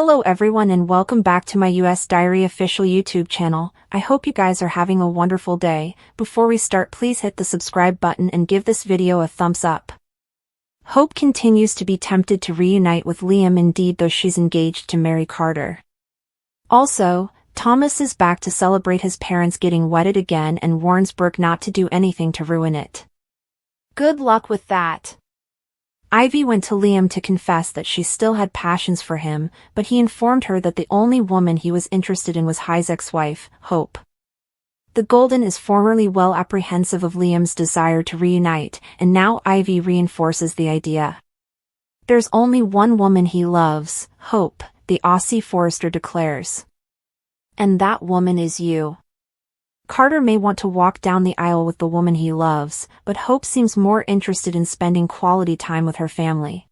Hello everyone and welcome back to my US Diary official YouTube channel. I hope you guys are having a wonderful day. Before we start, please hit the subscribe button and give this video a thumbs up. Hope continues to be tempted to reunite with Liam indeed, though she's engaged to marry Carter. Also, Thomas is back to celebrate his parents getting wedded again and warns Brooke not to do anything to ruin it. Good luck with that. Ivy went to Liam to confess that she still had passions for him, but he informed her that the only woman he was interested in was High's ex-wife, Hope. The Golden is formerly well apprehensive of Liam's desire to reunite, and now Ivy reinforces the idea. There's only one woman he loves, Hope, the Aussie Forester declares. And that woman is you. Carter may want to walk down the aisle with the woman he loves, but Hope seems more interested in spending quality time with her family.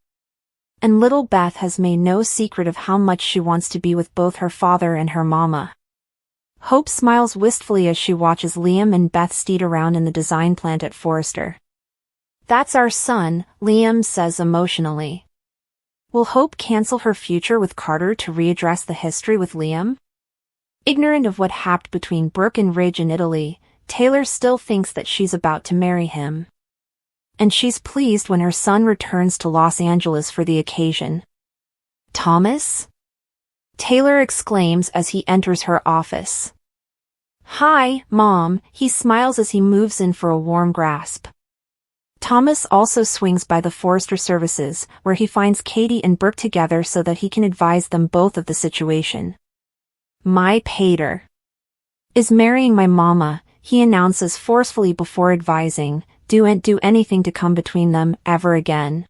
And little Beth has made no secret of how much she wants to be with both her father and her mama. Hope smiles wistfully as she watches Liam and Beth steed around in the design plant at Forester. That's our son, Liam says emotionally. Will Hope cancel her future with Carter to readdress the history with Liam? Ignorant of what happened between Brooke and Ridge in Italy, Taylor still thinks that she's about to marry him. And she's pleased when her son returns to Los Angeles for the occasion. Thomas? Taylor exclaims as he enters her office. Hi, Mom, he smiles as he moves in for a warm grasp. Thomas also swings by the Forester services, where he finds Katie and Brooke together so that he can advise them both of the situation. My pater is marrying my mama, he announces forcefully before advising, don't do anything to come between them ever again.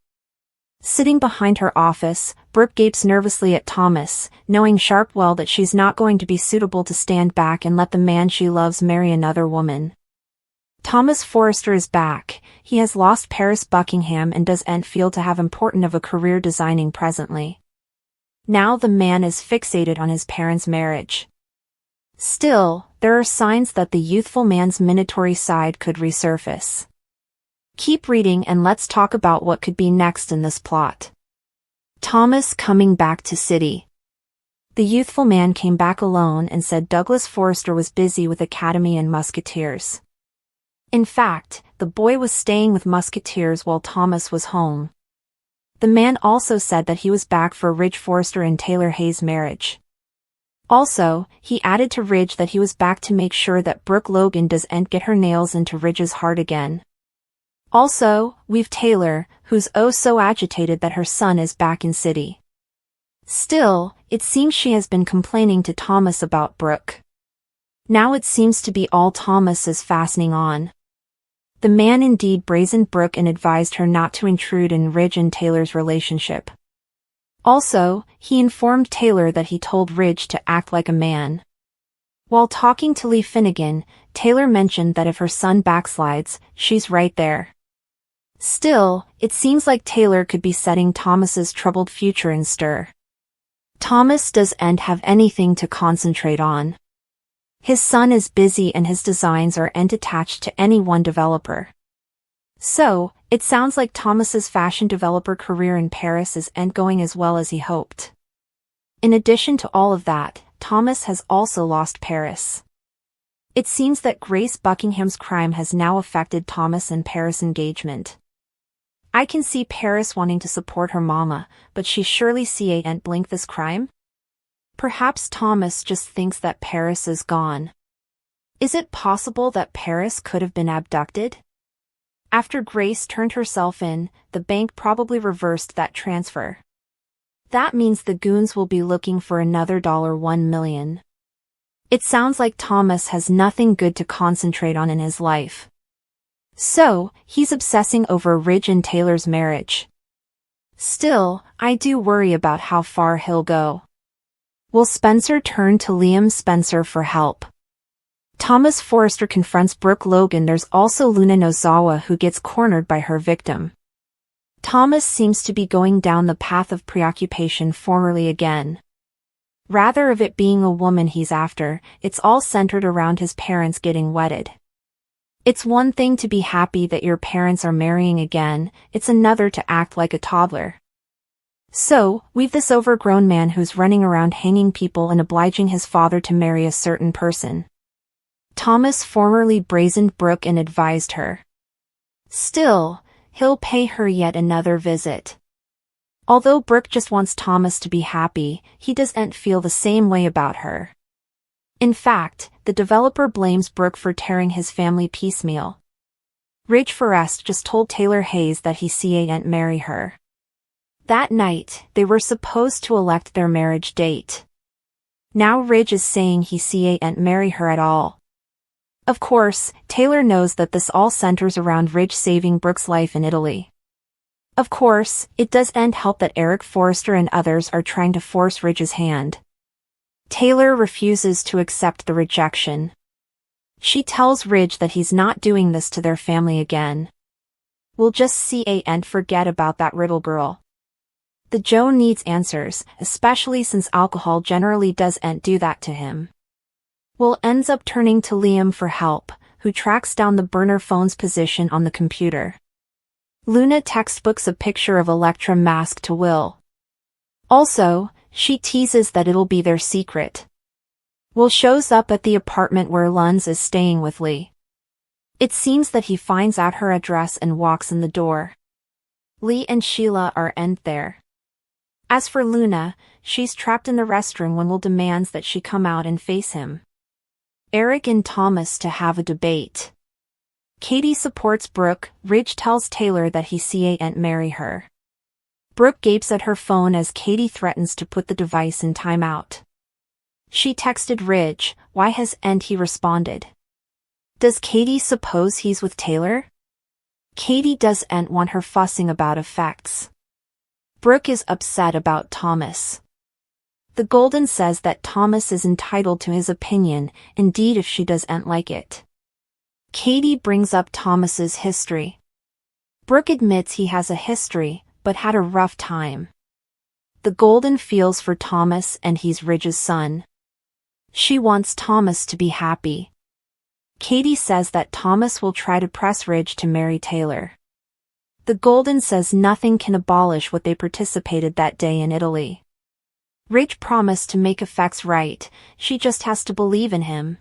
Sitting behind her office, Brooke gapes nervously at Thomas, knowing sharp well that she's not going to be suitable to stand back and let the man she loves marry another woman. Thomas Forester is back. He has lost Paris Buckingham and doesn't feel to have important of a career designing presently. Now the man is fixated on his parents' marriage. Still, there are signs that the youthful man's minatory side could resurface. Keep reading and let's talk about what could be next in this plot. Thomas coming back to city. The youthful man came back alone and said Douglas Forester was busy with Academy and Musketeers. In fact, the boy was staying with Musketeers while Thomas was home. The man also said that he was back for Ridge Forester and Taylor Hayes' marriage. Also, he added to Ridge that he was back to make sure that Brooke Logan doesn't get her nails into Ridge's heart again. Also, we've Taylor, who's oh so agitated that her son is back in city. Still, it seems she has been complaining to Thomas about Brooke. Now it seems to be all Thomas is fastening on. The man indeed brazened Brooke and advised her not to intrude in Ridge and Taylor's relationship. Also, he informed Taylor that he told Ridge to act like a man. While talking to Lee Finnegan, Taylor mentioned that if her son backslides, she's right there. Still, it seems like Taylor could be setting Thomas's troubled future in stir. Thomas doesn't have anything to concentrate on. His son is busy and his designs aren't attached to any one developer. So, it sounds like Thomas's fashion developer career in Paris isn't going as well as he hoped. In addition to all of that, Thomas has also lost Paris. It seems that Grace Buckingham's crime has now affected Thomas and Paris' engagement. I can see Paris wanting to support her mama, but she surely can't blink this crime? Perhaps Thomas just thinks that Paris is gone. Is it possible that Paris could have been abducted? After Grace turned herself in, the bank probably reversed that transfer. That means the goons will be looking for another $1 million. It sounds like Thomas has nothing good to concentrate on in his life. So, he's obsessing over Ridge and Taylor's marriage. Still, I do worry about how far he'll go. Will Spencer turn to Liam Spencer for help? Thomas Forester confronts Brooke Logan. There's also Luna Nozawa who gets cornered by her victim. Thomas seems to be going down the path of preoccupation formerly again. Rather of it being a woman he's after, it's all centered around his parents getting wedded. It's one thing to be happy that your parents are marrying again, it's another to act like a toddler. So, we've this overgrown man who's running around hanging people and obliging his father to marry a certain person. Thomas formerly brazened Brooke and advised her. Still, he'll pay her yet another visit. Although Brooke just wants Thomas to be happy, he doesn't feel the same way about her. In fact, the developer blames Brooke for tearing his family piecemeal. Ridge Forrest just told Taylor Hayes that he can't marry her. That night, they were supposed to elect their marriage date. Now Ridge is saying he can't marry her at all. Of course, Taylor knows that this all centers around Ridge saving Brooke's life in Italy. Of course, it doesn't help that Eric Forrester and others are trying to force Ridge's hand. Taylor refuses to accept the rejection. She tells Ridge that he's not doing this to their family again. We'll just can't forget about that Riddle girl. The Joe needs answers, especially since alcohol generally doesn't do that to him. Will ends up turning to Liam for help, who tracks down the burner phone's position on the computer. Luna textbooks a picture of Electra masked to Will. Also, she teases that it'll be their secret. Will shows up at the apartment where Luns is staying with Lee. It seems that he finds out her address and walks in the door. Lee and Sheila aren't there. As for Luna, she's trapped in the restroom when Will demands that she come out and face him. Eric and Thomas to have a debate. Katie supports Brooke. Ridge tells Taylor that he can't marry her. Brooke gapes at her phone as Katie threatens to put the device in timeout. She texted Ridge, why hasn't he responded? Does Katie suppose he's with Taylor? Katie doesn't want her fussing about effects. Brooke is upset about Thomas. The Golden says that Thomas is entitled to his opinion, indeed if she doesn't like it. Katie brings up Thomas's history. Brooke admits he has a history, but had a rough time. The Golden feels for Thomas and he's Ridge's son. She wants Thomas to be happy. Katie says that Thomas will try to press Ridge to marry Taylor. The Golden says nothing can abolish what they participated that day in Italy. Ridge promised to make effects right, she just has to believe in him.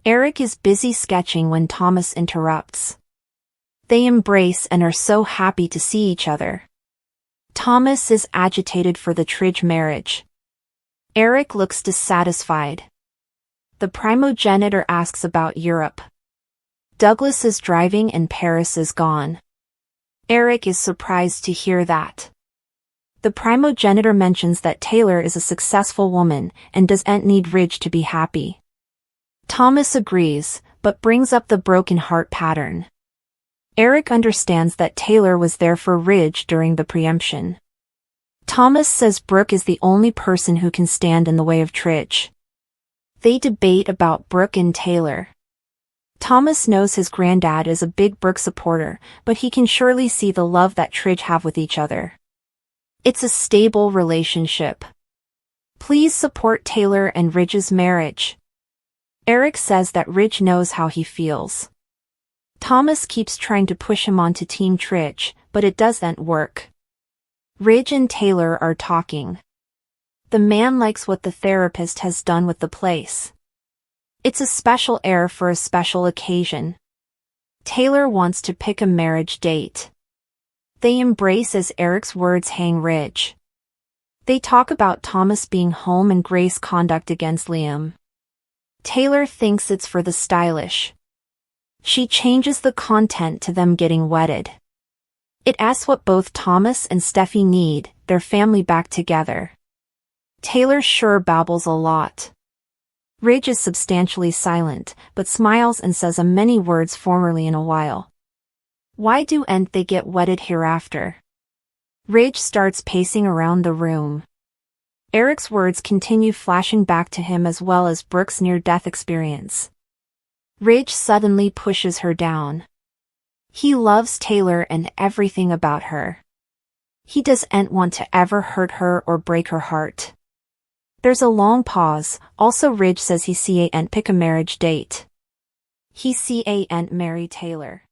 Eric is busy sketching when Thomas interrupts. They embrace and are so happy to see each other. Thomas is agitated for the Tridge marriage. Eric looks dissatisfied. The primogenitor asks about Europe. Douglas is driving and Paris is gone. Eric is surprised to hear that. The primogenitor mentions that Taylor is a successful woman and doesn't need Ridge to be happy. Thomas agrees, but brings up the broken heart pattern. Eric understands that Taylor was there for Ridge during the preemption. Thomas says Brooke is the only person who can stand in the way of Tridge. They debate about Brooke and Taylor. Thomas knows his granddad is a big Brooke supporter, but he can surely see the love that Tridge have with each other. It's a stable relationship. Please support Taylor and Ridge's marriage. Eric says that Ridge knows how he feels. Thomas keeps trying to push him onto Team Tridge, but it doesn't work. Ridge and Taylor are talking. The man likes what the therapist has done with the place. It's a special air for a special occasion. Taylor wants to pick a marriage date. They embrace as Eric's words hang Ridge. They talk about Thomas being home and Grace's conduct against Liam. Taylor thinks it's for the stylish. She changes the content to them getting wedded. It asks what both Thomas and Steffi need, their family back together. Taylor sure babbles a lot. Ridge is substantially silent, but smiles and says a many words formerly in a while. Why do'n't they get wedded hereafter? Ridge starts pacing around the room. Eric's words continue flashing back to him as well as Brooke's near-death experience. Ridge suddenly pushes her down. He loves Taylor and everything about her. He doesn't want to ever hurt her or break her heart. There's a long pause. Also Ridge says he can't pick a marriage date. He can't marry Taylor.